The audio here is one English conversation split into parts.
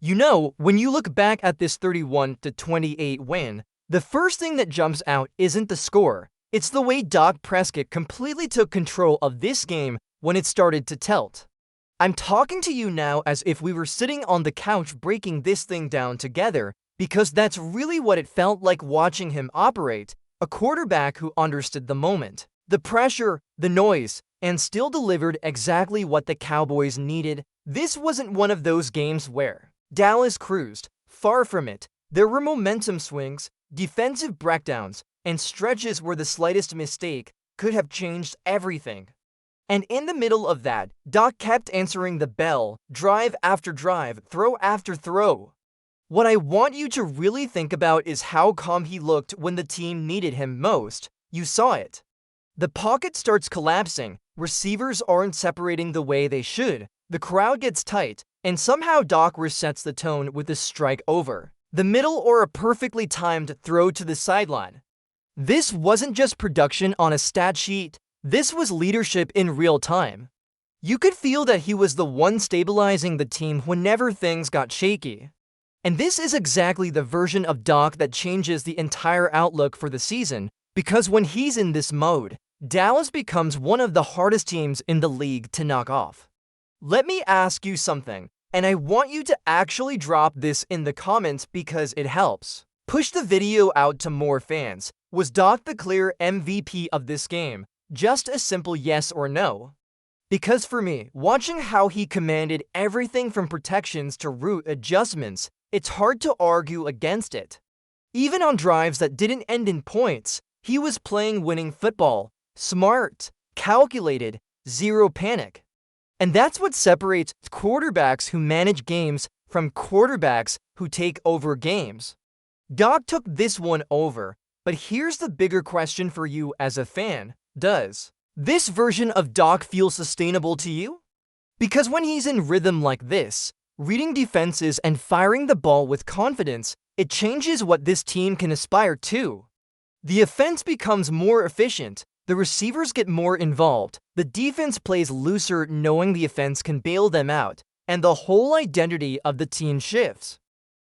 When you look back at this 31-28 win, the first thing that jumps out isn't the score. It's the way Prescott completely took control of this game when it started to tilt. I'm talking to you now as if we were sitting on the couch breaking this thing down together, because that's really what it felt like watching him operate, a quarterback who understood the moment, the pressure, the noise, and still delivered exactly what the Cowboys needed. This wasn't one of those games where Dallas cruised. Far from it. There were momentum swings, defensive breakdowns, and stretches where the slightest mistake could have changed everything. And in the middle of that, Doc kept answering the bell, drive after drive, throw after throw. What I want you to really think about is how calm he looked when the team needed him most. You saw it. The pocket starts collapsing, receivers aren't separating the way they should, the crowd gets tight, and somehow Doc resets the tone with a strike over the middle or a perfectly timed throw to the sideline. This wasn't just production on a stat sheet, this was leadership in real time. You could feel that he was the one stabilizing the team whenever things got shaky. And this is exactly the version of Doc that changes the entire outlook for the season, because when he's in this mode, Dallas becomes one of the hardest teams in the league to knock off. Let me ask you something, and I want you to actually drop this in the comments because it helps. Push the video out to more fans. Was Doc the clear MVP of this game? Just a simple yes or no. Because for me, watching how he commanded everything from protections to route adjustments, it's hard to argue against it. Even on drives that didn't end in points, he was playing winning football. Smart, calculated, zero panic. And that's what separates quarterbacks who manage games from quarterbacks who take over games. Doc took this one over, but here's the bigger question for you as a fan. Does this version of Doc feel sustainable to you? Because when he's in rhythm like this, reading defenses and firing the ball with confidence, it changes what this team can aspire to. The offense becomes more efficient, the receivers get more involved, the defense plays looser knowing the offense can bail them out, and the whole identity of the team shifts.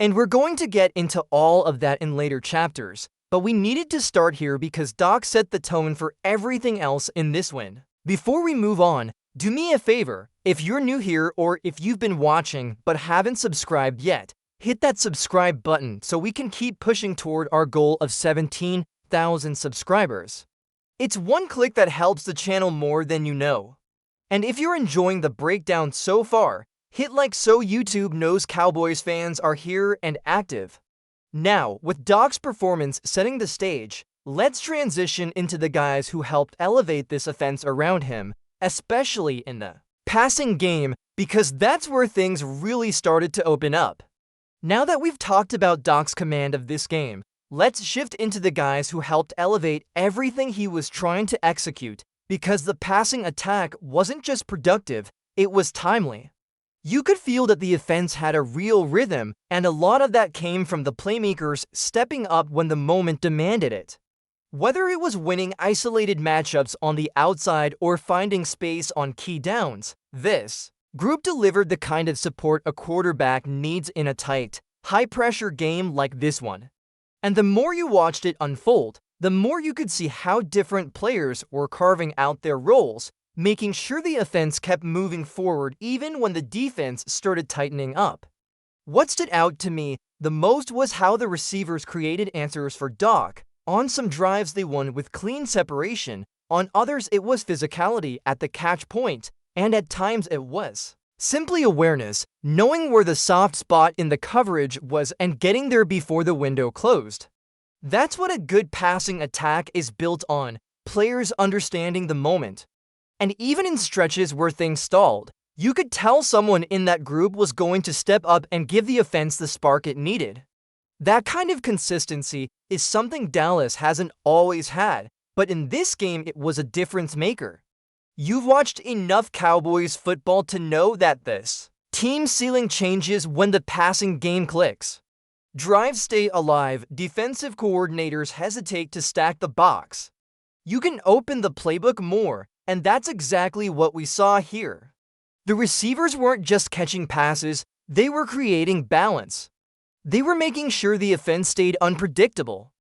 And we're going to get into all of that in later chapters, but we needed to start here because Doc set the tone for everything else in this win. Before we move on, do me a favor, if you're new here or if you've been watching but haven't subscribed yet, hit that subscribe button so we can keep pushing toward our goal of 17,000 subscribers. It's one click that helps the channel more than you know. And if you're enjoying the breakdown so far, hit like so YouTube knows Cowboys fans are here and active. Now, with Doc's performance setting the stage, let's transition into the guys who helped elevate this offense around him, especially in the passing game, because that's where things really started to open up. Now that we've talked about Doc's command of this game, let's shift into the guys who helped elevate everything he was trying to execute, because the passing attack wasn't just productive, it was timely. You could feel that the offense had a real rhythm, and a lot of that came from the playmakers stepping up when the moment demanded it. Whether it was winning isolated matchups on the outside or finding space on key downs, this group delivered the kind of support a quarterback needs in a tight, high-pressure game like this one. And the more you watched it unfold, the more you could see how different players were carving out their roles, making sure the offense kept moving forward even when the defense started tightening up. What stood out to me the most was how the receivers created answers for Doc. On some drives they won with clean separation, on others it was physicality at the catch point, and at times it was simply awareness, knowing where the soft spot in the coverage was and getting there before the window closed. That's what a good passing attack is built on, players understanding the moment. And even in stretches where things stalled, you could tell someone in that group was going to step up and give the offense the spark it needed. That kind of consistency is something Dallas hasn't always had, but in this game it was a difference maker. You've watched enough Cowboys football to know that this team ceiling changes when the passing game clicks. Drives stay alive, defensive coordinators hesitate to stack the box. You can open the playbook more, and that's exactly what we saw here. The receivers weren't just catching passes, They were creating balance. They were making sure the offense stayed unpredictable.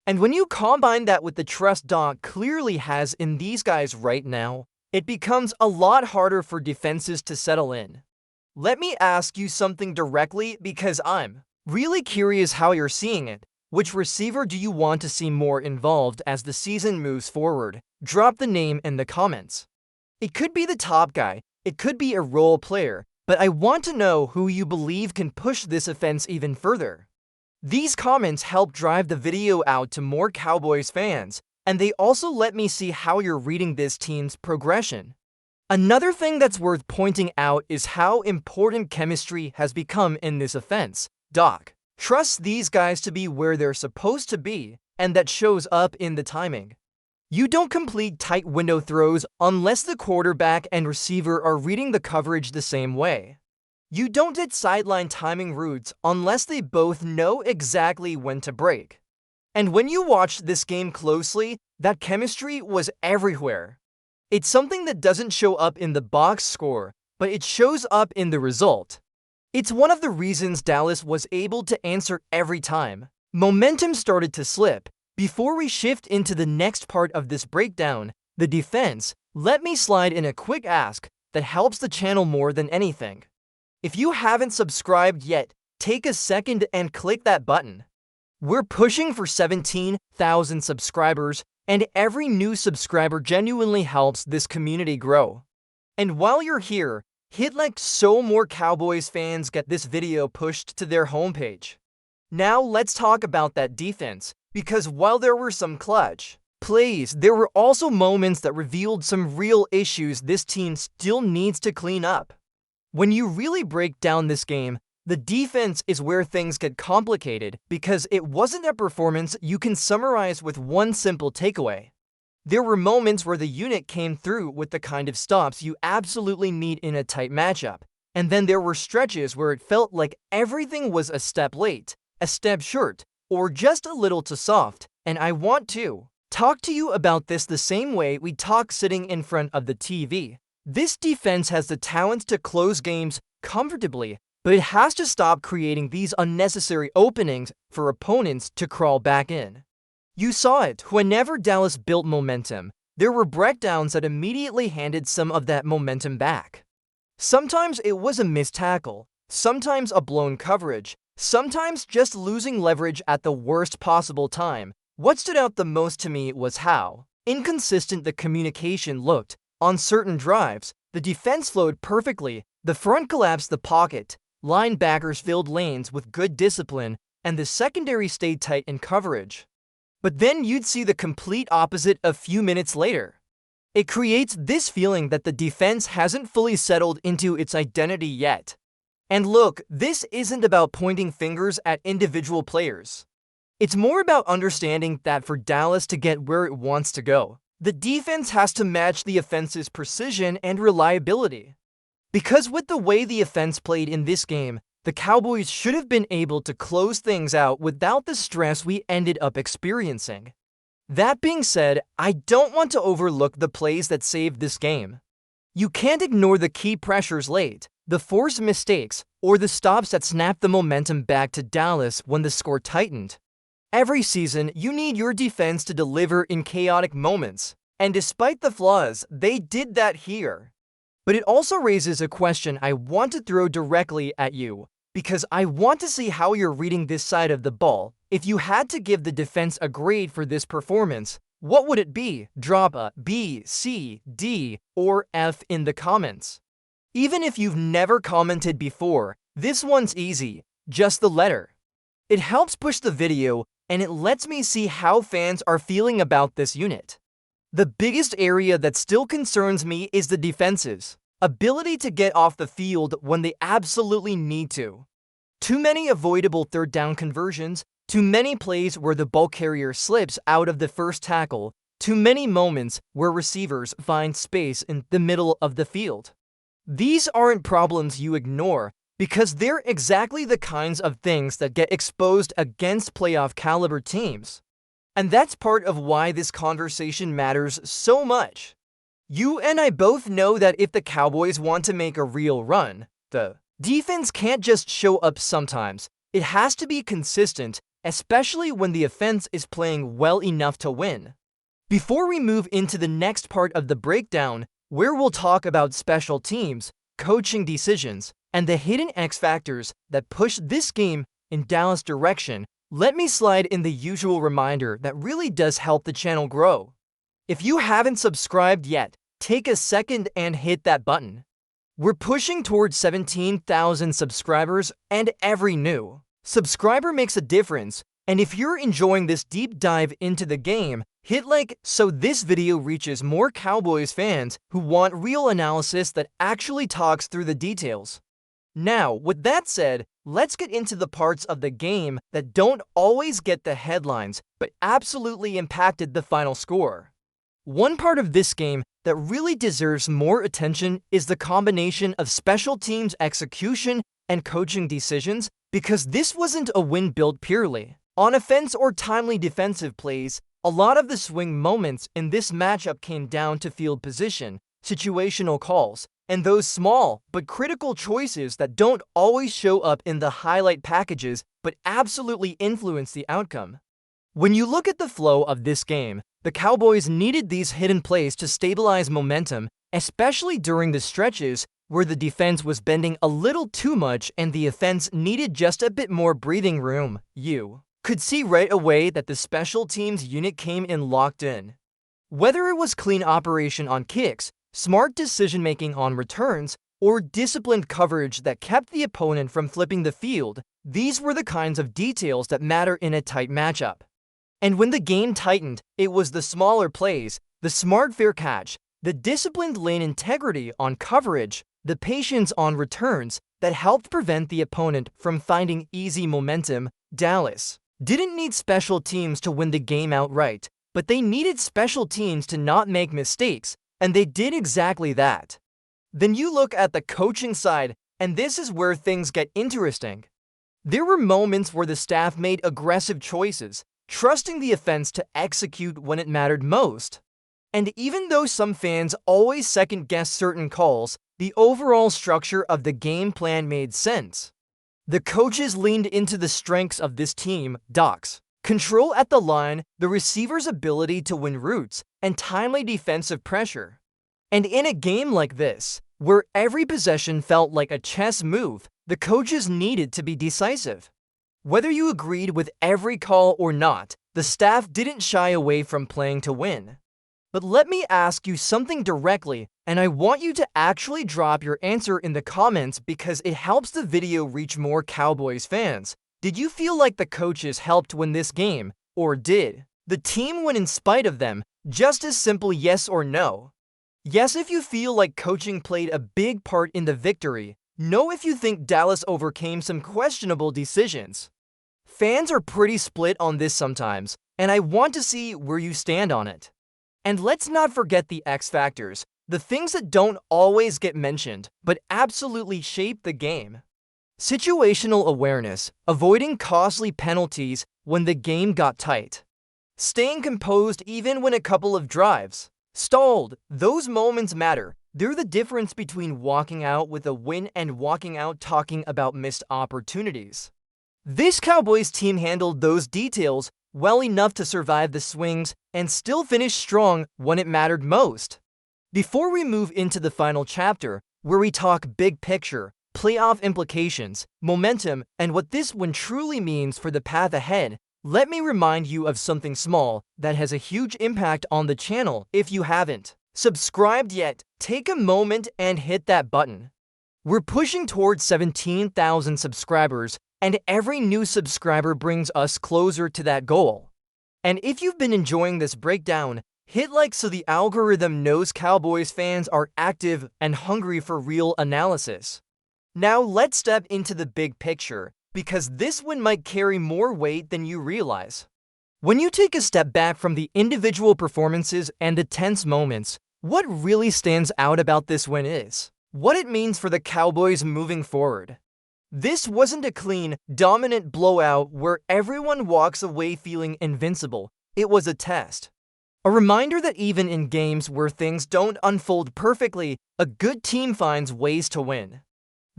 And when you combine that with the trust Doc clearly has in these guys right now, it becomes a lot harder for defenses to settle in. Let me ask you something directly because I'm really curious how you're seeing it. Which receiver do you want to see more involved as the season moves forward? Drop the name in the comments. It could be the top guy, it could be a role player, but I want to know who you believe can push this offense even further. These comments help drive the video out to more Cowboys fans, and they also let me see how you're reading this team's progression. Another thing that's worth pointing out is how important chemistry has become in this offense. Doc trusts these guys to be where they're supposed to be, and that shows up in the timing. You don't complete tight window throws unless the quarterback and receiver are reading the coverage the same way. You don't hit sideline timing routes unless they both know exactly when to break. And when you watched this game closely, that chemistry was everywhere. It's something that doesn't show up in the box score, but it shows up in the result. It's one of the reasons Dallas was able to answer every time. Momentum started to slip. Before we shift into the next part of this breakdown, the defense, let me slide in a quick ask that helps the channel more than anything. If you haven't subscribed yet, take a second and click that button. We're pushing for 17,000 subscribers, and every new subscriber genuinely helps this community grow. And while you're here, hit like so more Cowboys fans get this video pushed to their homepage. Now let's talk about that defense, because while there were some clutch plays, there were also moments that revealed some real issues this team still needs to clean up. When you really break down this game, the defense is where things get complicated because it wasn't a performance you can summarize with one simple takeaway. There were moments where the unit came through with the kind of stops you absolutely need in a tight matchup, and then there were stretches where it felt like everything was a step late, a step short, or just a little too soft, and I want to talk to you about this the same way we talk sitting in front of the TV. This defense has the talent to close games comfortably, but it has to stop creating these unnecessary openings for opponents to crawl back in. You saw it whenever Dallas built momentum. There were breakdowns that immediately handed some of that momentum back. Sometimes it was a missed tackle, sometimes a blown coverage, sometimes just losing leverage at the worst possible time. What stood out the most to me was how inconsistent the communication looked. On certain drives, the defense flowed perfectly, the front collapsed the pocket, linebackers filled lanes with good discipline, and the secondary stayed tight in coverage. But then you'd see the complete opposite a few minutes later. It creates this feeling that the defense hasn't fully settled into its identity yet. And look, this isn't about pointing fingers at individual players. It's more about understanding that for Dallas to get where it wants to go, the defense has to match the offense's precision and reliability. Because with the way the offense played in this game, the Cowboys should have been able to close things out without the stress we ended up experiencing. That being said, I don't want to overlook the plays that saved this game. You can't ignore the key pressures late, the forced mistakes, or the stops that snapped the momentum back to Dallas when the score tightened. Every season, you need your defense to deliver in chaotic moments, and despite the flaws, they did that here. But it also raises a question I want to throw directly at you, because I want to see how you're reading this side of the ball. If you had to give the defense a grade for this performance, what would it be? Drop a B, C, D, or F in the comments. Even if you've never commented before, this one's easy, just the letter. It helps push the video, and it lets me see how fans are feeling about this unit. The biggest area that still concerns me is the defense's ability to get off the field when they absolutely need to. Too many avoidable third down conversions, too many plays where the ball carrier slips out of the first tackle, too many moments where receivers find space in the middle of the field. These aren't problems you ignore, because they're exactly the kinds of things that get exposed against playoff caliber teams. And that's part of why this conversation matters so much. You and I both know that if the Cowboys want to make a real run, the Defense can't just show up sometimes. It has to be consistent, especially when the offense is playing well enough to win. Before we move into the next part of the breakdown, where we'll talk about special teams, coaching decisions, and the hidden X factors that push this game in Dallas' direction, let me slide in the usual reminder that really does help the channel grow. If you haven't subscribed yet, take a second and hit that button. We're pushing towards 17,000 subscribers, and every new subscriber makes a difference. And if you're enjoying this deep dive into the game, hit like so this video reaches more Cowboys fans who want real analysis that actually talks through the details. Now, with that said, let's get into the parts of the game that don't always get the headlines, but absolutely impacted the final score. One part of this game that really deserves more attention is the combination of special teams execution and coaching decisions, because this wasn't a win built purely on offense or timely defensive plays. A lot of the swing moments in this matchup came down to field position, situational calls, and those small but critical choices that don't always show up in the highlight packages but absolutely influence the outcome. When you look at the flow of this game, the Cowboys needed these hidden plays to stabilize momentum, especially during the stretches where the defense was bending a little too much and the offense needed just a bit more breathing room. You could see right away that the special teams unit came in locked in. Whether it was clean operation on kicks, smart decision-making on returns, or disciplined coverage that kept the opponent from flipping the field, these were the kinds of details that matter in a tight matchup. And when the game tightened, it was the smaller plays, the smart fair catch, the disciplined lane integrity on coverage, the patience on returns that helped prevent the opponent from finding easy momentum. Dallas didn't need special teams to win the game outright, but they needed special teams to not make mistakes, and they did exactly that. Then you look at the coaching side, and this is where things get interesting. There were moments where the staff made aggressive choices, trusting the offense to execute when it mattered most. And even though some fans always second-guess certain calls, the overall structure of the game plan made sense. The coaches leaned into the strengths of this team, Doc's control at the line, the receiver's ability to win routes, and timely defensive pressure. And in a game like this, where every possession felt like a chess move, the coaches needed to be decisive. Whether you agreed with every call or not, the staff didn't shy away from playing to win. But let me ask you something directly, and I want you to actually drop your answer in the comments because it helps the video reach more Cowboys fans. Did you feel like the coaches helped win this game, or did the team win in spite of them? Just as simple yes or no. Yes if you feel like coaching played a big part in the victory. No if you think Dallas overcame some questionable decisions. Fans are pretty split on this sometimes, and I want to see where you stand on it. And let's not forget the X factors, the things that don't always get mentioned, but absolutely shape the game. Situational awareness, avoiding costly penalties when the game got tight. Staying composed even when a couple of drives stalled. Those moments matter. They're the difference between walking out with a win and walking out talking about missed opportunities. This Cowboys team handled those details well enough to survive the swings and still finish strong when it mattered most. Before we move into the final chapter, where we talk big picture, playoff implications, momentum, and what this win truly means for the path ahead, let me remind you of something small that has a huge impact on the channel. If you haven't subscribed yet, take a moment and hit that button. We're pushing towards 17,000 subscribers, and every new subscriber brings us closer to that goal. And if you've been enjoying this breakdown, hit like so the algorithm knows Cowboys fans are active and hungry for real analysis. Now let's step into the big picture, because this one might carry more weight than you realize. When you take a step back from the individual performances and the tense moments, what really stands out about this win is what it means for the Cowboys moving forward. This wasn't a clean, dominant blowout where everyone walks away feeling invincible. It was a test. A reminder that even in games where things don't unfold perfectly, a good team finds ways to win.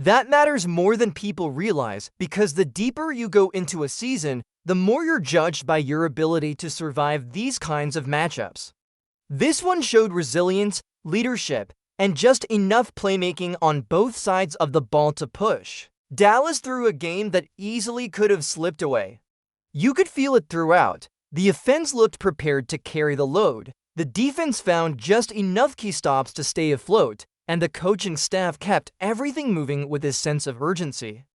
That matters more than people realize because the deeper you go into a season, the more you're judged by your ability to survive these kinds of matchups. This one showed resilience, leadership, and just enough playmaking on both sides of the ball to push Dallas through a game that easily could have slipped away. You could feel it throughout. The offense looked prepared to carry the load. The defense found just enough key stops to stay afloat, and the coaching staff kept everything moving with a sense of urgency.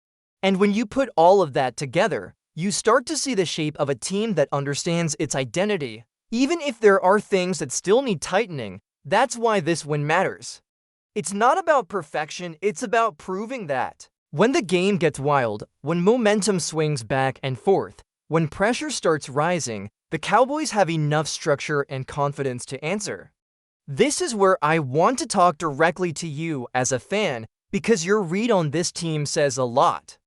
And when you put all of that together, you start to see the shape of a team that understands its identity. Even if there are things that still need tightening, that's why this win matters. It's not about perfection, it's about proving that. When the game gets wild, when momentum swings back and forth, when pressure starts rising, the Cowboys have enough structure and confidence to answer. This is where I want to talk directly to you as a fan because your read on this team says a lot.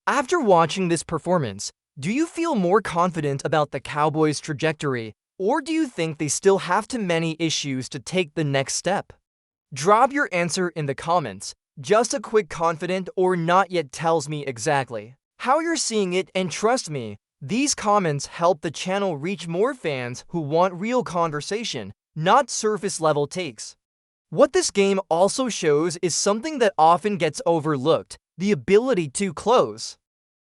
After watching this performance, do you feel more confident about the Cowboys' trajectory, or do you think they still have too many issues to take the next step? Drop your answer in the comments. Just a quick confident or not yet tells me exactly how you're seeing it, and trust me, these comments help the channel reach more fans who want real conversation, not surface-level takes. What this game also shows is something that often gets overlooked: the ability to close.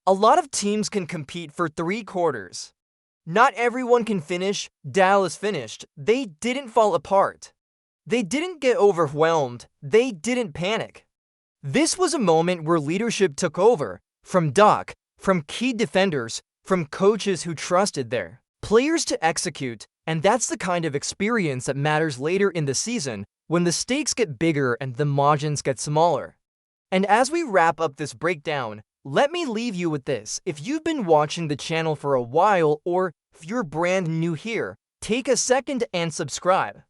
A lot of teams can compete for 3 quarters. Not everyone can finish. Dallas finished. They didn't fall apart. They didn't get overwhelmed. They didn't panic. This was a moment where leadership took over, from Doc, from key defenders, from coaches who trusted their players to execute, and that's the kind of experience that matters later in the season when the stakes get bigger and the margins get smaller. And as we wrap up this breakdown, let me leave you with this. If you've been watching the channel for a while, or if you're brand new here, take a second and subscribe.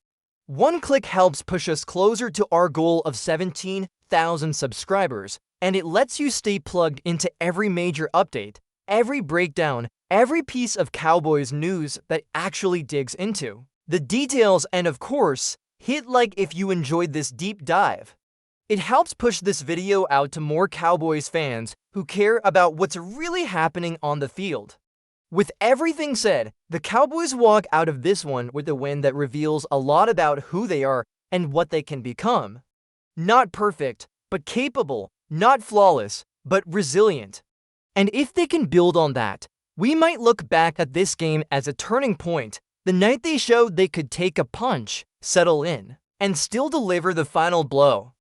One click helps push us closer to our goal of 17,000 subscribers, and it lets you stay plugged into every major update, every breakdown, every piece of Cowboys news that actually digs into the details, and of course, hit like if you enjoyed this deep dive. It helps push this video out to more Cowboys fans who care about what's really happening on the field. With everything said, the Cowboys walk out of this one with a win that reveals a lot about who they are and what they can become. Not perfect, but capable. Not flawless, but resilient. And if they can build on that, we might look back at this game as a turning point, the night they showed they could take a punch, settle in, and still deliver the final blow.